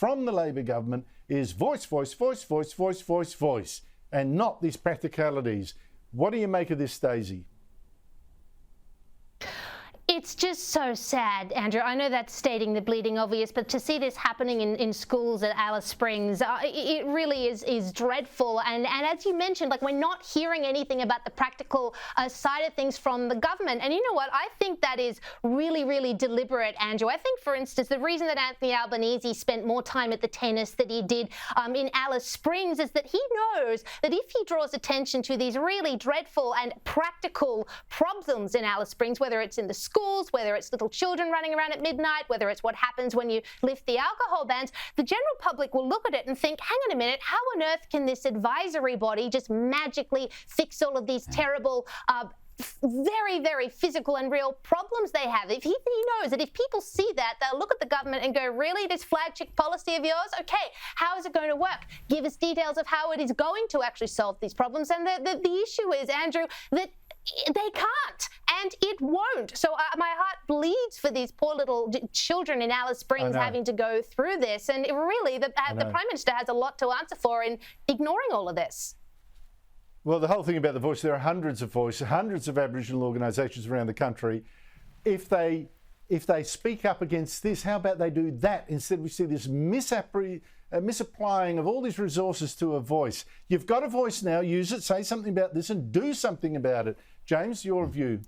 from the Labor government is voice, voice, voice, voice, voice, voice, voice, and not these practicalities. What do you make of this, Daisy? It's just so sad, Andrew. I know that's stating the bleeding obvious, but to see this happening in schools at Alice Springs, it really is dreadful. And as you mentioned, like, we're not hearing anything about the practical side of things from the government. And you know what? I think that is really, really deliberate, Andrew. I think, for instance, the reason that Anthony Albanese spent more time at the tennis than he did in Alice Springs is that he knows that if he draws attention to these really dreadful and practical problems in Alice Springs, whether it's in the schools, whether it's little children running around at midnight, whether it's what happens when you lift the alcohol bans, the general public will look at it and think, hang on a minute, how on earth can this advisory body just magically fix all of these terrible very, very physical and real problems they have? If he knows that if people see that, they'll look at the government and go, really, this flag chick policy of yours? Okay, how is it going to work? Give us details of how it is going to actually solve these problems. And the issue is, Andrew, that they can't, and it won't. So my heart bleeds for these poor little children in Alice Springs having to go through this. And really, the Prime Minister has a lot to answer for in ignoring all of this. Well, the whole thing about the voice, there are hundreds of voices, hundreds of Aboriginal organisations around the country. If they speak up against this, how about they do that? Instead, we see this misapplying of all these resources to a voice. You've got a voice now, use it, say something about this and do something about it. James, your view?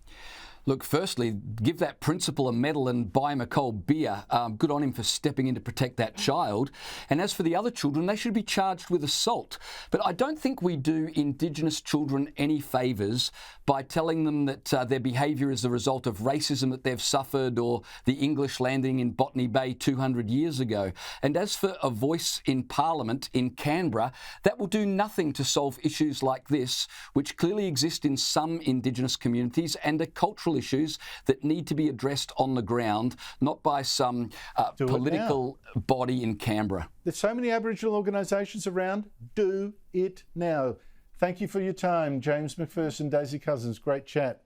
Look, firstly, give that principal a medal and buy him a cold beer. Good on him for stepping in to protect that child. And as for the other children, they should be charged with assault. But I don't think we do Indigenous children any favours by telling them that their behaviour is the result of racism that they've suffered or the English landing in Botany Bay 200 years ago. And as for a voice in Parliament in Canberra, that will do nothing to solve issues like this, which clearly exist in some Indigenous communities and are cultural issues that need to be addressed on the ground, not by some political body in Canberra. There's so many Aboriginal organisations around. Do it now. Thank you for your time, James McPherson, Daisy Cousens. Great chat.